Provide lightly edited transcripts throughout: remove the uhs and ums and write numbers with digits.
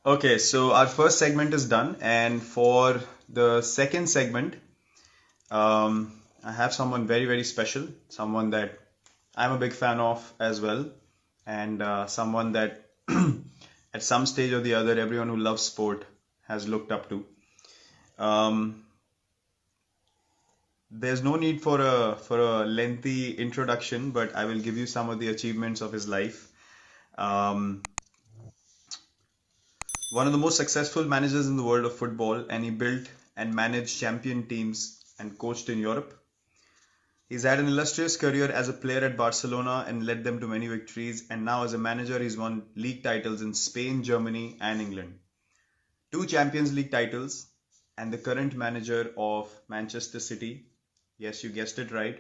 Okay, so our first segment is done, and for the second segment, I have someone very, very special, someone that I'm a big fan of as well, and someone that at some stage or the other, everyone who loves sport has looked up to. Um, there's no need for a lengthy introduction, but I will give you some of the achievements of his life. Um, One of the most successful managers in the world of football, and he built and managed champion teams and coached in Europe. He's had an illustrious career as a player at Barcelona and led them to many victories, and now as a manager, he's won league titles in Spain, Germany, and England. Two Champions League titles, and the current manager of Manchester City. Yes, you guessed it right.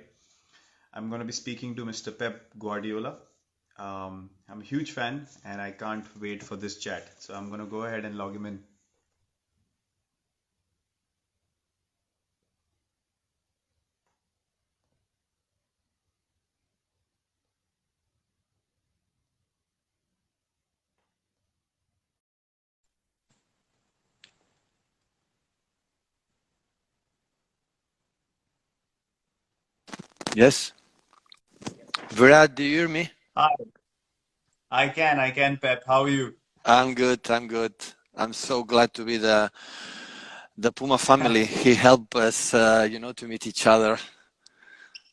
I'm going to be speaking to Mr. Pep Guardiola. I'm a huge fan and I can't wait for this chat. So I'm going to go ahead and log him in. Yes. Virat, do you hear me? Hi, I can, Pep. How are you? I'm good. I'm good. I'm so glad to be the Puma family. He helped us, to meet each other.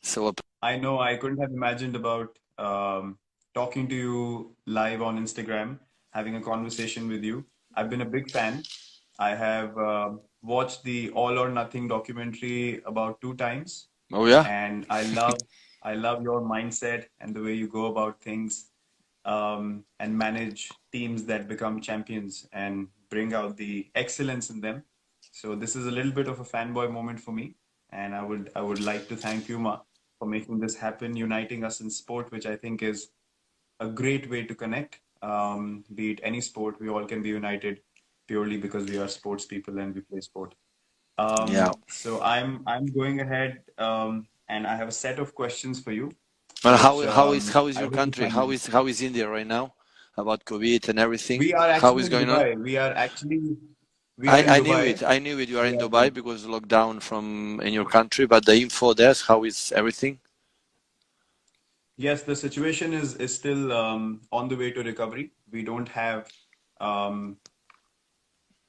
So I know I couldn't have imagined about talking to you live on Instagram, having a conversation with you. I've been a big fan. I have watched the All or Nothing documentary about two times, oh yeah. and I love your mindset and the way you go about things, and manage teams that become champions and bring out the excellence in them. So this is a little bit of a fanboy moment for me, and I would like to thank Puma for making this happen, uniting us in sport, which I think is a great way to connect. Be it any sport, we all can be united purely because we are sports people and we play sport. Yeah. So I'm going ahead, and I have a set of questions for you, Well, which how is I your hope you country? find interesting. How is India right now? About COVID and everything? We are How actually is in going on? Dubai. We are in I knew Dubai. it. I knew it. You are We in are Dubai because lockdown from in your country. But the info there, how is everything? Yes, the situation is still on the way to recovery. We don't have um,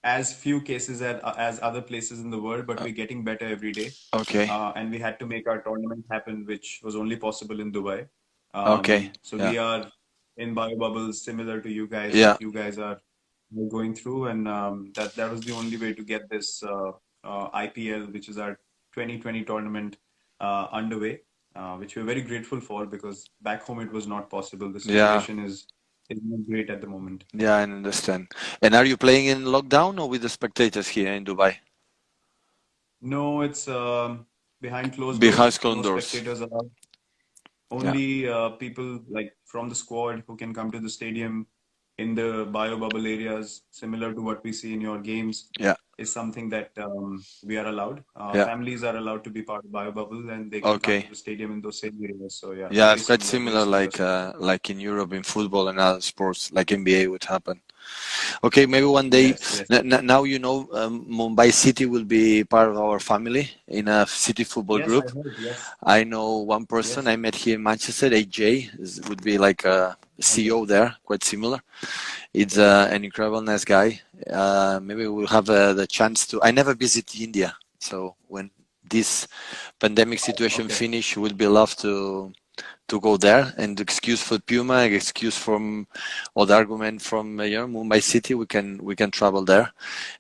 as few cases as other places in the world, but Uh, we're getting better every day. okay. And we had to make our tournament happen, which was only possible in Dubai. Okay. So Yeah. we are in bio bubbles, similar to you guys, Yeah. what you guys are going through, and that was the only way to get this IPL, which is our 2020 tournament, underway, which we're very grateful for because back home it was not possible. The Yeah. situation is not great at the moment. Yeah, I understand. And are you playing in lockdown or with the spectators here in Dubai? No, it's behind closed Behind doors. closed No doors. spectators allowed. Yeah. Only people like from the squad who can come to the stadium in the bio bubble areas, similar to what we see in your games, Yeah. is something that we are allowed. Yeah. Families are allowed to be part of bio bubble, and they can come to Okay. the stadium in those same areas. So yeah, Yeah, very it's quite similar, very similar similar story. like in Europe in football and other sports like NBA would happen. Okay, maybe one day. Yes, yes, Now Mumbai City will be part of our family in a city football yes. I group. heard. Yes, I know one person yes. I met here in Manchester, AJ, would be like a Okay. CEO there, quite similar. It's an incredible nice guy. Maybe we'll have the chance to. I never visit India, so when this pandemic situation Okay. finish, would be love to go there. And the excuse for Puma, excuse from or the argument from Mumbai City, we can travel there.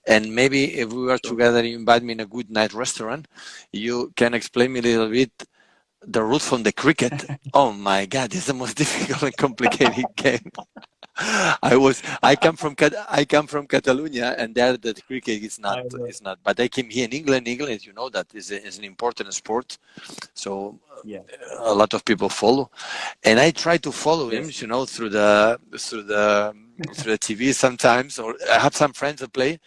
And maybe if we were Sure. together, you invite me in a good night restaurant, you can explain me a little bit the rules from the cricket. Oh my God, it's the most difficult and complicated game. I come from Catalonia, and there the cricket is not I know. is not. But I came here in England. England, you know, that is an important sport. So Yeah. a lot of people follow, and I try to follow him, Yes. through the TV sometimes, or I have some friends that play,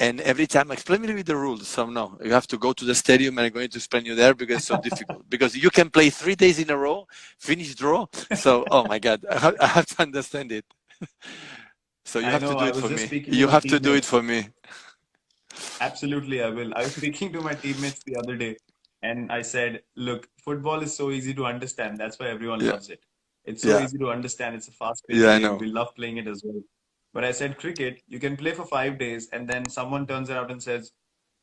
and every time explain me with the rules. So no, you have to go to the stadium, and I'm going to explain you there because it's so difficult. Because you can play 3 days in a row, finish draw. So oh my God, I have to understand it. So you I have to know. do I it was for just me. speaking to You my have to do it teammates. for me. Absolutely, I will. I was speaking to my teammates the other day, and I said, "Look, football is so easy to understand. That's why everyone Yeah, loves it. It's so yeah, easy to understand. It's a fast-paced yeah. I game. know. We love playing it as well." But I said, cricket, you can play for 5 days, and then someone turns around and says,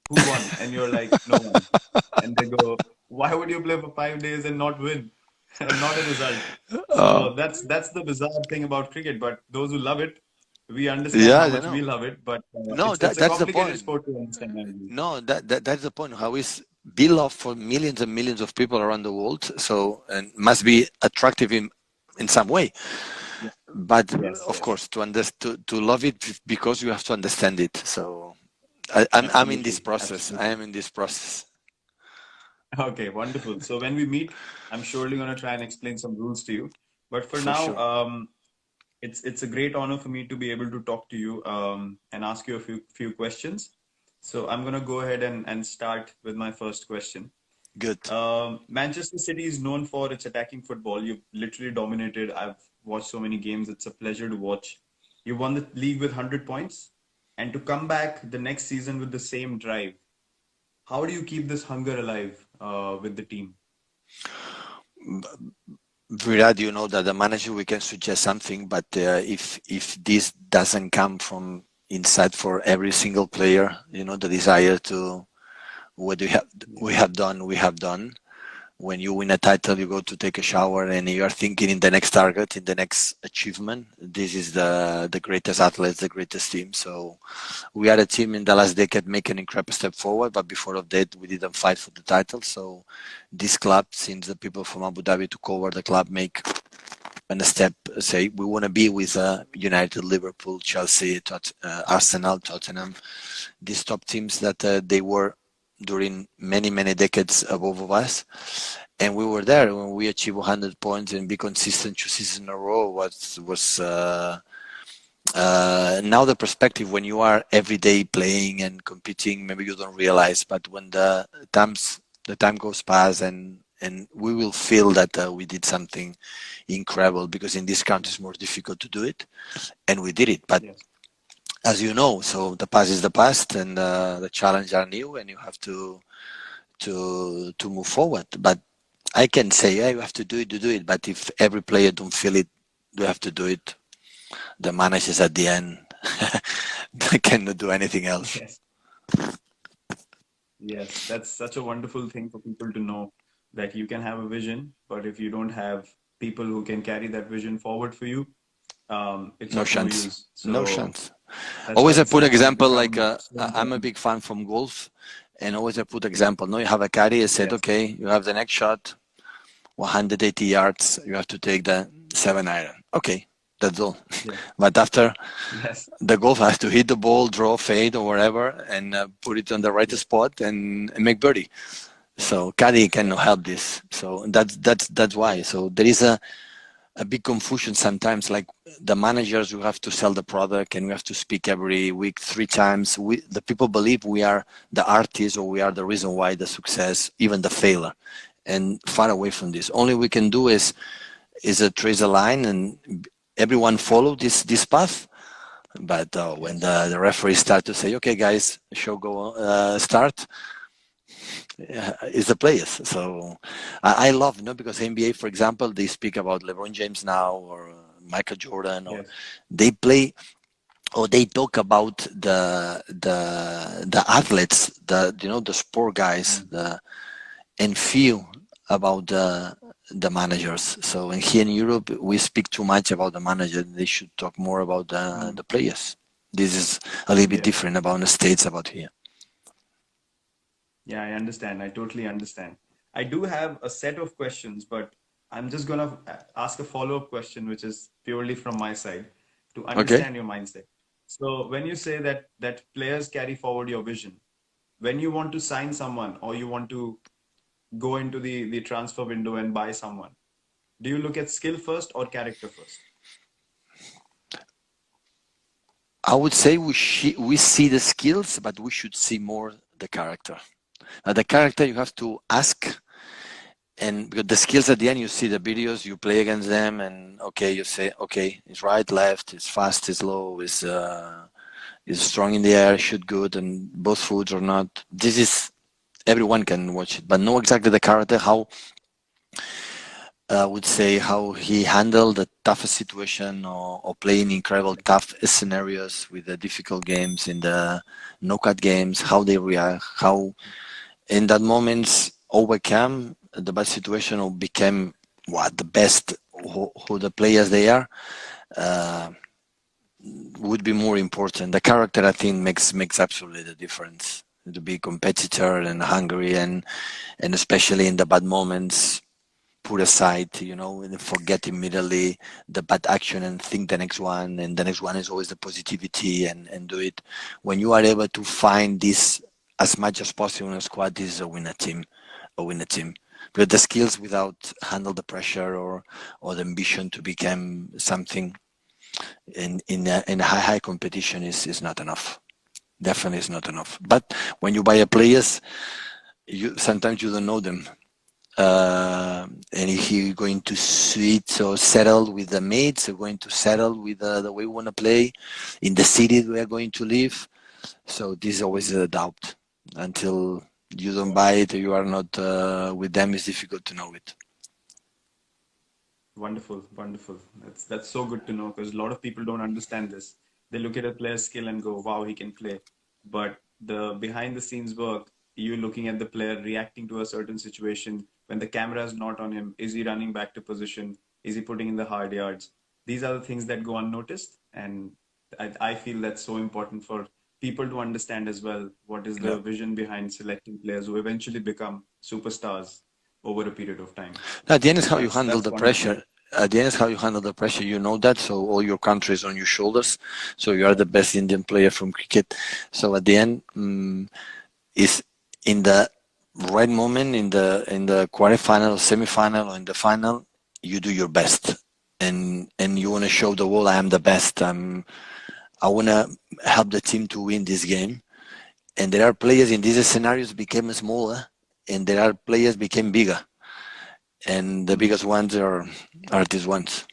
"Who won?" And you're like, "No one." And they go, "Why would you play for 5 days and not win, and not a result?" Uh, So that's the bizarre thing about cricket. But those who love it, we understand yeah, how I much we know. love it. But No, it's a that's the complicated point. sport to understand, I believe. No, that's the point. How is beloved for millions and millions of people around the world. So and must be attractive in some way. Yeah. But Yes, of yes, course, to love it because you have to understand it. So I'm in this absolutely, process. I absolutely. am in this process. Okay, wonderful. So when we meet, I'm surely going to try and explain some rules to you. But for For now, sure. it's a great honor for me to be able to talk to you and ask you a few questions. So I'm going to go ahead and start with my first question. Good. Manchester City is known for its attacking football. You've literally dominated. I've watched so many games. It's a pleasure to watch. You won the league with 100 points, and to come back the next season with the same drive. How do you keep this hunger alive with the team? Virat, you know that the manager we can suggest something, but if this doesn't come from inside for every single player, you know the desire to what Yes, we have done. When you win a title, you go to take a shower and you are thinking in the next target, in the next achievement. This is the greatest athletes, the greatest team. So we are a team in the last decade making an incredible step forward, but before of that, we didn't fight for the title. So this club, since the people from Abu Dhabi took over the club, make a step, say we want to be with United, Liverpool, Chelsea, Arsenal, Tottenham, these top teams that they were during many decades above of us, and we were there when we achieved 100 points and be consistent 2 seasons in a row. Was now the perspective when you are every day playing and competing, maybe you don't realize, but when the time goes past and we will feel that we did something incredible, because in this country it's more difficult to do it, and we did it. But yes, as you know, so the past is the past, and the challenges are new, and you have to move forward. But I can say, yeah, you have to do it, to do it. But if every player don't feel it, you have to do it. The managers at the end they cannot do anything else. yes, yes. That's such a wonderful thing for people to know that you can have a vision, but if you don't have people who can carry that vision forward for you, it's No of no chance. use. No So chance. that's why Always I it's put something example like become so I'm a important. big fan from golf, and always I put example. No, you have a caddy. I said, Yes, okay, you have the next shot, 180 yards. You have to take the 7 iron. Okay, that's all. yes, But after yes, the golf has to hit the ball, draw, fade, or whatever, and put it on the right yes, spot and make birdie. So caddy cannot yes, help this. So that's why. yes, So there is a big confusion sometimes. Like the managers, we have to sell the product and we have to speak every week 3 times. The people believe we are the artists or we are the reason why the success, even the failure, and far away from this. Only we can do is a trace a line and everyone follow this path. But when yes, the referee start to say, "Okay, guys, show go start," is the players. So I love, because NBA, for example, they speak about LeBron James now or Michael Jordan, or yes, they play or they talk about the athletes, the sport guys, mm, and feel about the managers. So and here in Europe, we speak too much about the manager. They should talk more about mm, the players. This is a little bit yes. different about the States, about here. Yeah, I understand. I totally understand. I do have a set of questions, but I'm just gonna ask a follow-up question, which is purely from my side to Okay. understand your mindset. So when you say that players carry forward your vision, when you want to sign someone or you want to go into the transfer window and buy someone, do you look at skill first or character first? I would say we see the skills, but we should see more the character. The character you have to ask and because the skills at the end, you see the videos, you play against them, and okay, you say, okay, it's right, left, it's fast, it's low, is strong in the air, shoot good, and both foods or not. This is everyone can watch it, but know exactly the character, how I would say how he handled the toughest situation or playing incredible tough scenarios with the difficult games in the knockout games, how they react, how in that moments overcome the bad situation or became what the best who the players they are. Uh, would be more important. The character, I think, makes absolutely the difference. To be competitor and hungry, and especially in the bad moments, put aside, and forget immediately the bad action and think the next one, and the next one is always the positivity and do it. When you are able to find this as much as possible in a squad, this is a winner team. But the skills without handle the pressure or the ambition to become something in a high competition is not enough. Definitely is not enough. But when you buy a players, you sometimes you don't know them. And if you're going to suit or settle with the mates, or going to settle with the way we want to play in the city we are going to live. So this is always a doubt until you don't buy it or you are not with them. It's difficult to know it. Wonderful, wonderful. That's so good to know because a lot of people don't understand this. They look at a player's skill and go, "Wow, he can play." But the behind the scenes work, you looking at the player reacting to a certain situation when the camera is not on him. Is he running back to position? Is he putting in the hard yards? These are the things that go unnoticed, and I feel that's so important for people to understand as well. What is Yeah. the vision behind selecting players who eventually become superstars over a period of time? At the end is So how you handle that's the wonderful. pressure. At the end is how you handle the pressure. You know that, so all your country is on your shoulders. So you are the best Indian player from cricket. So at the end, is in the right moment in the quarterfinal, semi-final, or in the final, you do your best, and you want to show the world I am the best. I want to help the team to win this game. And there are players in these scenarios became smaller, and there are players became bigger, and the Mm. biggest ones are these ones.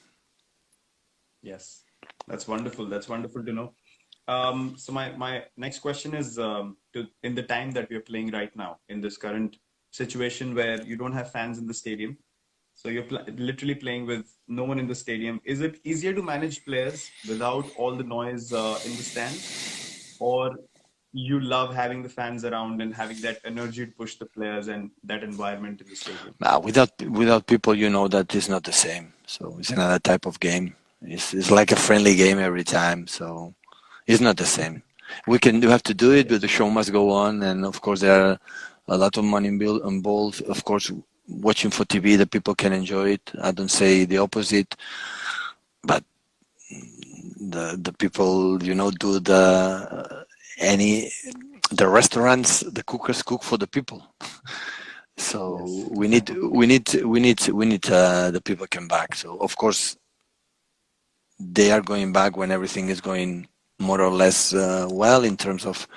Yes, that's wonderful. That's wonderful to know. So my next question is in the time that we are playing right now, in this current situation where you don't have fans in the stadium, so you're literally playing with no one in the stadium. Is it easier to manage players without all the noise in the stands, or you love having the fans around and having that energy to push the players and that environment in the stadium? Without people, that is not the same. So it's another type of game. It's like a friendly game every time. So it's not the same. We have to do it, but the Yes. show must go on. And of course, there are a lot of money involved. Of course, watching for TV, the people can enjoy it. I don't say the opposite, but the people, do any the restaurants, the cookers cook for the people. So Yes. we need the people come back. So of course they are going back when everything is going more or less well in terms of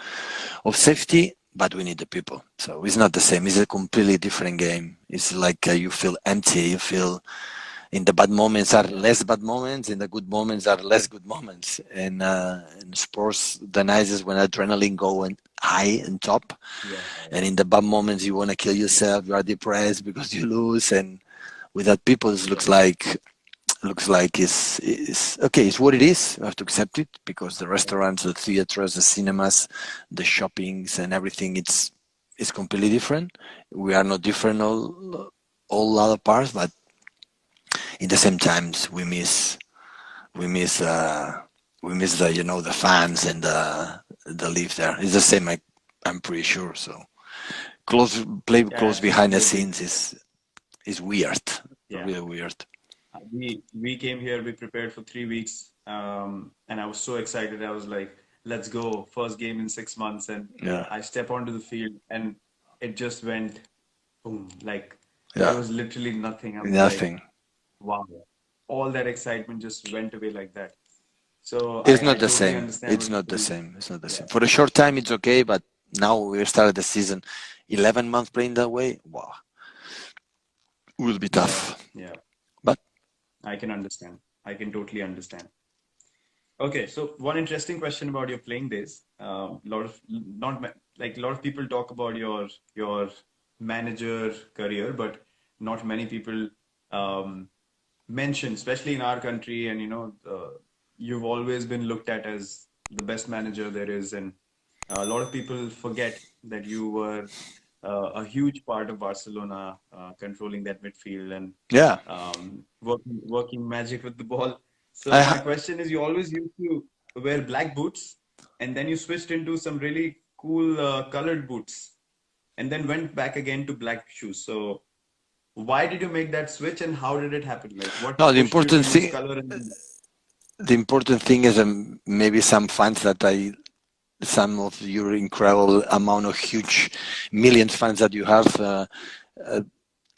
safety. But we need the people. So it's not the same. It's a completely different game. It's like you feel empty. You feel in the bad moments are Yeah. less bad moments. In the good moments are less good moments. And in sports, the nice is when adrenaline go and high and top. Yeah. And in the bad moments, you want to kill yourself. You are depressed because you lose. And without people, it Yeah. looks like it's okay. It's what it is. You have to accept it because the Yeah. restaurants, the theaters, the cinemas, the shoppings, and everything. It's completely different. We are not different all other parts, but in the same times we miss we miss the fans and the live there. It's the same. I'm pretty sure. So play close Yeah. behind the I agree. scenes is weird, Yeah. really weird. We came here, we prepared for 3 weeks, and I was so excited. I was like, let's go, first game in 6 months. And Yeah, I step onto the field and it just went boom. Like there yeah, was literally nothing. I was like, nothing. wow, all that excitement just went away like that. So It's I not the totally same. understand It's what you're not the saying. same. It's not the Yeah. same. For a short time, it's okay, but now we started the season, 11 months playing that way. Wow. will be Yeah, tough. yeah. But I can understand. I can totally understand. Okay, so one interesting question about your playing days. Lot of not ma- like a lot of people talk about your manager career, but not many people um, mention, especially in our country, and you've always been looked at as the best manager there is, and a lot of people forget that you were a huge part of Barcelona, controlling that midfield and yeah, working magic with the ball. So I my ha- question is, you always used to wear black boots, and then you switched into some really cool colored boots, and then went back again to black shoes. So why did you make that switch, and how did it happen? Like, what no, pushed you to use color and the important thing is maybe some fans that I some of your incredible amount of huge millions fans that you have, uh,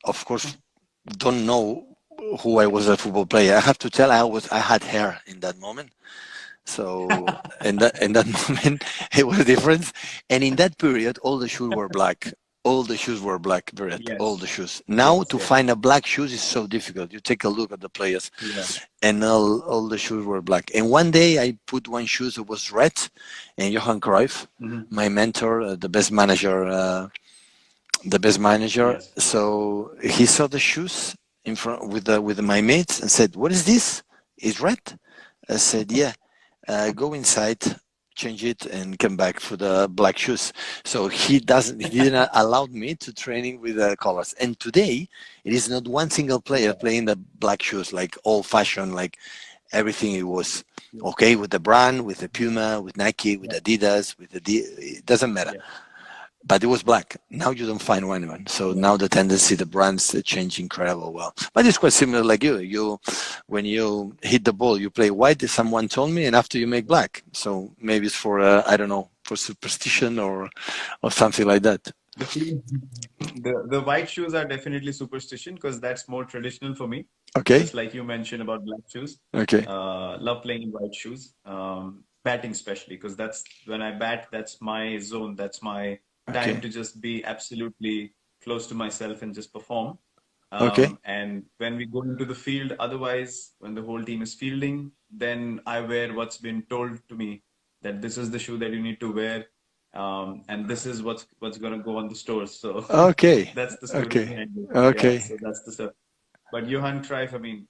of course, don't know who I was as a football player. I have to tell I had hair in that moment. So in that moment it was different. And in that period all the shoes were black. All the shoes were black, Virat. All yes, the shoes. Now yes, to yes, find a black shoes is so difficult. You take a look at the players yeah, and all the shoes were black. And one day I put one shoes that was red, and Johan Cruyff, hmm, my mentor, the best manager. yes, So he saw the shoes in front with my mates and said, "What is this? It's red." I said, "Yeah." Go inside, change it, and come back for the black shoes. So he didn't allow me to training with the colors. And today, it is not one single player yeah, playing the black shoes like old fashioned, like everything it was yeah, okay with the brand, with the Puma, with Nike, with yeah, Adidas, it doesn't matter. yeah, But it was black. Now you don't find one. So yeah, now the tendency, the brands change incredible well. But it's quite similar like you. When you hit the ball, you play white. Someone told me, and after you make black. So maybe it's for I don't know, for superstition or something like that. The feeling, the white shoes are definitely superstition because that's more traditional for me. Okay. Just like you mentioned about black shoes, Okay. love playing in white shoes, batting especially because that's when I bat. That's my zone. That's my time Okay. to just be absolutely close to myself and just perform. Okay. And when we go into the field, otherwise, when the whole team is fielding, then I wear what's been told to me that this is the shoe that you need to wear, and this is what's gonna go on the stores. So Okay. that's the story Okay. behind it. Yeah, Okay. so that's the stuff. But Johan Cruyff, I mean,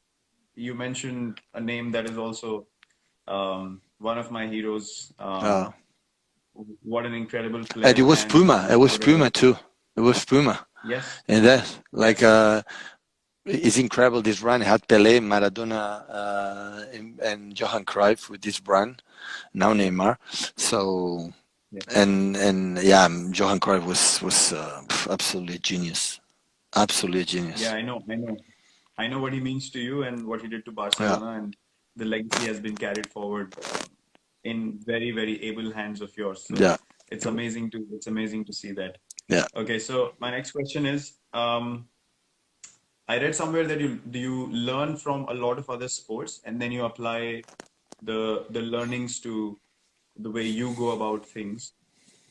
you mentioned a name that is also one of my heroes. Uh, What an incredible and it player, was and Puma. It was whatever. Puma too. It was Puma. Yes, And that like yes, it's incredible. This run had Pelé, Maradona, and Johan Cruyff with this brand. Now Neymar. So yeah, and yeah, Johan Cruyff was absolutely genius. Absolutely yeah. genius. I know what he means to you and what he did to Yeah, Barcelona, and the legacy has been carried forward in very, very able hands of yours. So yeah, it's amazing to see that. yeah. Okay, so my next question is, I read somewhere that you learn from a lot of other sports and then you apply the learnings to the way you go about things.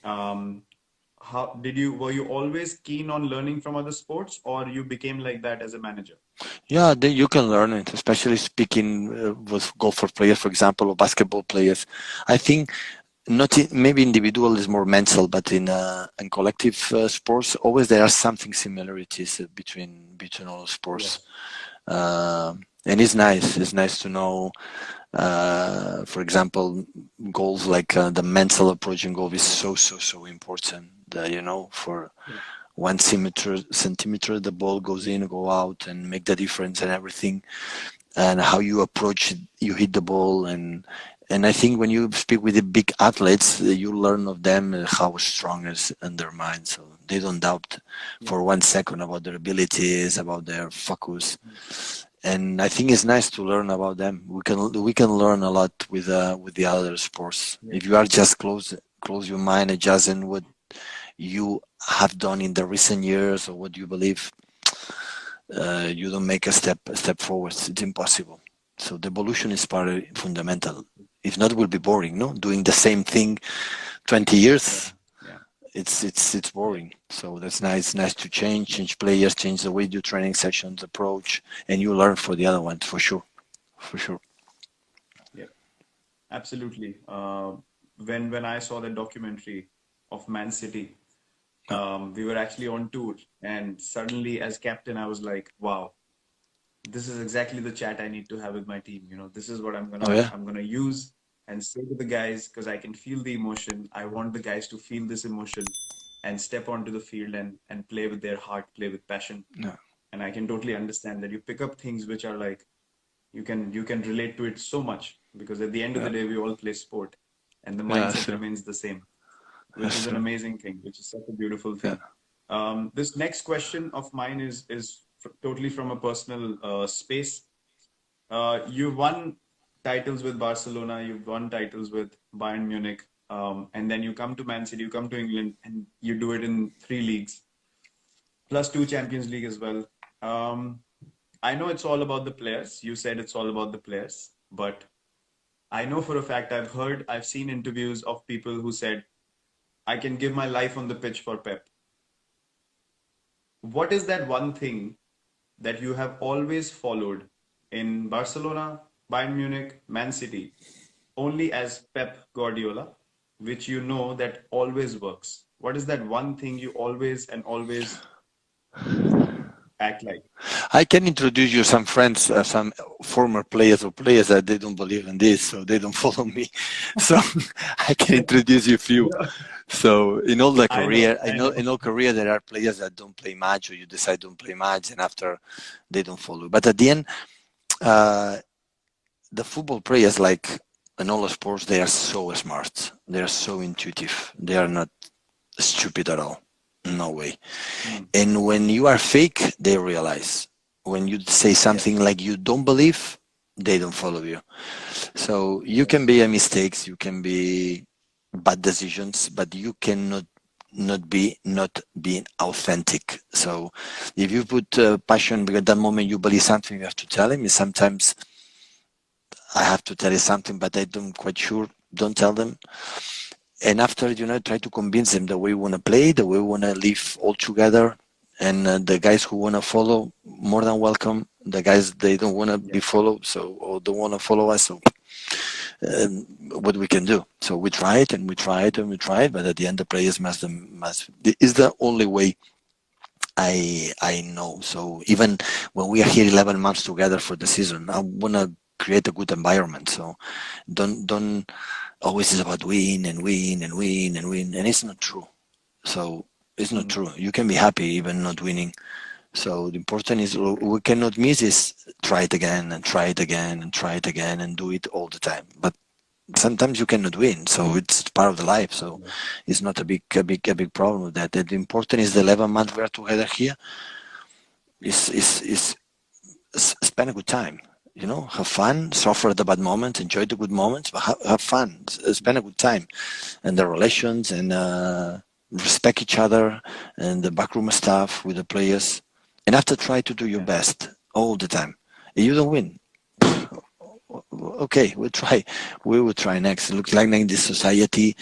Um, how did you were you always keen on learning from other sports, or you became like that as a manager? Yeah, you can learn it, especially speaking with golfer players, for example, or basketball players. I think not maybe individual is more mental, but in collective sports, always there are something similarities between all sports. Yes. And it's nice. It's nice to know. For example, goals like the mental approach in golf is so important. For Yeah. 1 centimeter, the ball goes in, go out, and make the difference and everything. And how you approach it, you hit the ball, and I think when you speak with the big athletes, you learn of them how strong is in their mind. So they don't doubt Yeah. for 1 second about their abilities, about their focus. And I think it's nice to learn about them. We can learn a lot with the other sports. Yeah. If you are just close your mind, adjusting what you have done in the recent years or what you believe, you don't make a step forward. It's impossible. So the evolution is part of fundamental. If not, it will be boring. No, doing the same thing 20 Yeah. years. Yeah. it's boring. So that's nice. Nice to change players, change the way you do training sessions, approach, and you learn for the other ones for sure, for sure. Yeah, absolutely. When I saw the documentary of Man City, Yeah. we were actually on tour, and suddenly, as captain, I was like, "Wow, this is exactly the chat I need to have with my team. This is what I'm Oh gonna yeah. I'm gonna use and say to the guys because I can feel the emotion. I want the guys to feel this emotion and step onto the field and play with their heart, play with passion. Yeah. And I can totally understand that you pick up things which are like you can relate to it so much because at the end of the Yeah. day we all play sport and the Yeah. mindset Sure. remains the same, which That's is an true. amazing thing, which is such a beautiful Yeah. thing. This next question of mine is totally from a personal space. You've won titles with Barcelona, you've won titles with Bayern Munich, and then you come to Man City, you come to England, and you do it in three leagues, plus two Champions League as well. Um, I know it's all about the players. You said it's all about the players, but I know for a fact I've seen interviews of people who said, I can give my life on the pitch for Pep. What is that one thing that you have always followed in Barcelona, Bayern Munich, Man City, only as Pep Guardiola, which you know that always works? What is that one thing you always and always act like? I can introduce you some friends, some former players or players that they don't believe in this, so they don't follow me. So I can introduce you a few. Yeah, So in all the I know, career, I I know know. in all career there are players that don't play much, or you decide don't play much, and after they don't follow. But at the end, uh, the football players, like in all the sports, they are so smart. They are so intuitive. They are not stupid at all. No way. Mm, And when you are fake, they realize. When you say something yes, like you don't believe, they don't follow you. So you can yes, be a mistakes, you can be bad decisions, but you cannot not being authentic. So if you put passion because at that moment you believe something, you have to tell him. And sometimes I have to tell you something, but I don't quite sure. Don't tell them. And after try to convince them the way we want to play, the way we want to live all together. And the guys who want to follow, more than welcome. The guys they don't want to be yes, followed, so or don't want to follow us, so what we can do. So we try it and we try it and we try it, but at the end the players must is the only way I know. So even when we are here 11 months together for the season, I want to create a good environment. So don't always is about win and win and win and win, and it's not true. So it's not mm, true. You can be happy even not winning. So the important is we cannot miss this. Try it again and try it again and try it again and do it all the time. But sometimes you cannot win, so it's part of the life. So yes, it's not a big problem with that. The important is the 11 months we are together here. Is spend a good time. Have fun, suffer the bad moments, enjoy the good moments, but have fun, spend a good time, and the relations and respect each other and the backroom stuff with the players, and after try to do your yeah, best all the time. If you don't win, okay, we will try next. It looks like in this society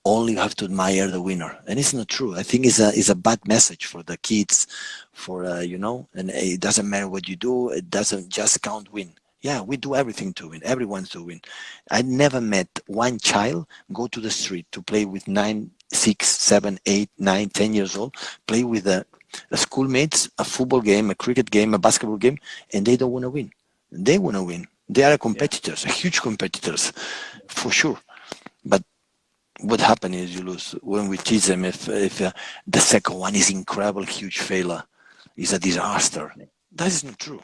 only you have to admire the winner, and it's not true. I think it's a bad message for the kids, for and it doesn't matter what you do, it doesn't just count win. Yeah, we do everything to win, everyone's to win. I never met one child go to the street to play with 9, 6, 7, 8, 9, 10 years old, play with a schoolmates, a football game, a cricket game, a basketball game, and they don't want to win. They want to win. They are yeah, competitors, huge competitors, for sure. But what happens is you lose when we teach them. If the second one is incredible, huge failure, is a disaster. yeah, That is not true.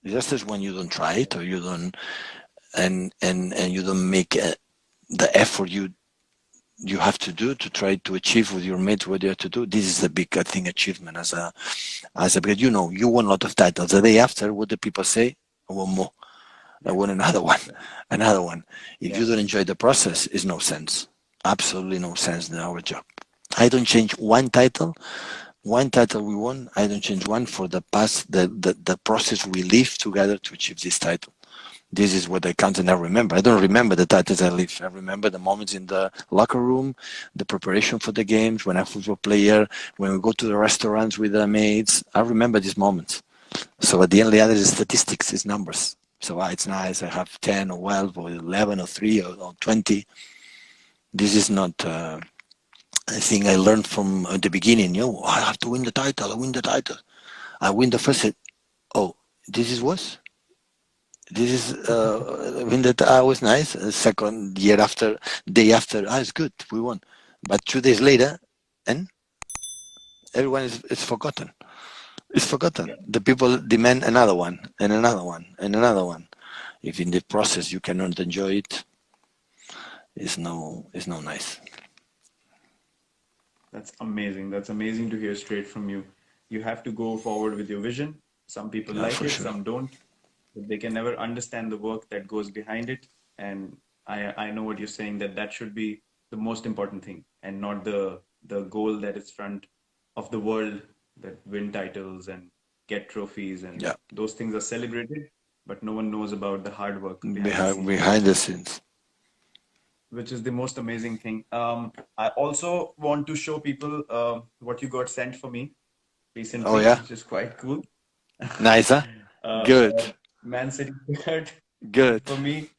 Disaster is when you don't try it or you don't and you don't make the effort you have to do to try to achieve with your mates what you have to do. This is the big, I think, achievement as a because you won a lot of titles. The day after, what do people say? I want more. I yeah, want another one, another one. If yeah, you don't enjoy the process, it's no sense. Absolutely no sense in our job. I don't change one title. One title we won, I don't change one for the past, the process we live together to achieve this title. This is what I count and I remember. I don't remember the titles I live. I remember the moments in the locker room, the preparation for the games, when I'm a football player, when we go to the restaurants with the mates. I remember these moments. So at the end, the other is statistics, is numbers. So it's nice. I have 10 or 12 or 11 or 3 or 20. This is not a thing I learned from the beginning. I have to win the title. I win the title. I win the first set. Oh, this is what? This is win that was nice. Second year after, day after, it's good. We won. But 2 days later, and everyone is forgotten. It's forgotten. The people demand another one and another one and another one. If in the process you cannot enjoy it, it's no nice. That's amazing. That's amazing to hear straight from you. You have to go forward with your vision. Some people like it, sure. some don't. But they can never understand the work that goes behind it. And I know what you're saying, that should be the most important thing, and not the goal that is front of the world, that win titles and get trophies, and those things are celebrated, but no one knows about the hard work behind the scenes, which is the most amazing thing. I also want to show people what you got sent for me recently. Oh, yeah? Which is quite cool. Nice, huh? Good. Man City shirt. Good. For me,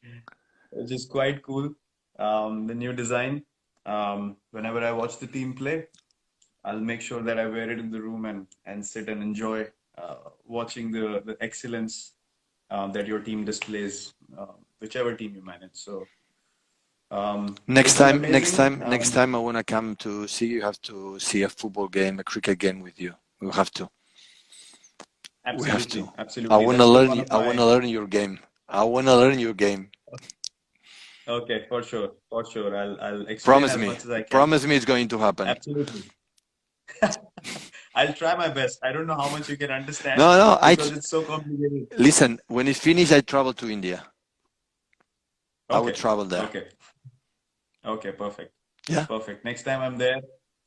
which is quite cool. The new design. Whenever I watch the team play, I'll make sure that I wear it in the room and sit and enjoy watching the excellence that your team displays, whichever team you manage. So next time, I want to come to see you. Have to see a football game, a cricket game with you. We have to. Absolutely, we have to. Absolutely. I want to learn. I want to learn your game. I want to learn your game. Okay, for sure, for sure. I'll explain Promise as me. much as I can. Promise me it's going to happen. Absolutely. I'll try my best. I don't know how much you can understand. No, because it's so complicated. Listen, when it's finished, I travel to India. Okay. I will travel there. Okay, perfect. Yeah. Perfect. Next time I'm there,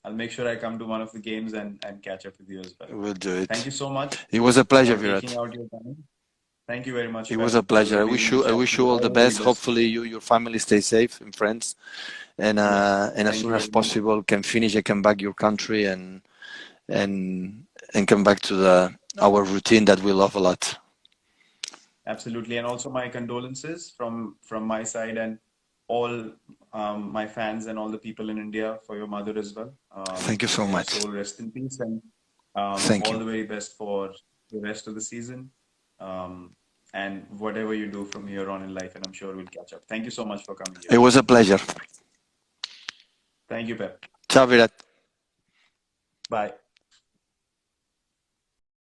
I'll make sure I come to one of the games and catch up with you as well. We'll do it. Thank you so much. It was a pleasure, for Virat. taking out your time. Thank you very much. It was a pleasure. I wish you all the best. Hopefully your family stay safe and friends. And as soon as possible can finish and come back your country and come back to our routine that we love a lot. Absolutely. And also my condolences from my side and all my fans and all the people in India for your mother as well. Thank you so much. Soul rest in peace, and Thank all you. the very best for the rest of the season. And whatever you do from here on in life, and I'm sure we'll catch up. Thank you so much for coming here. It was a pleasure. Thank you, Pep. Ciao, Virat. Bye.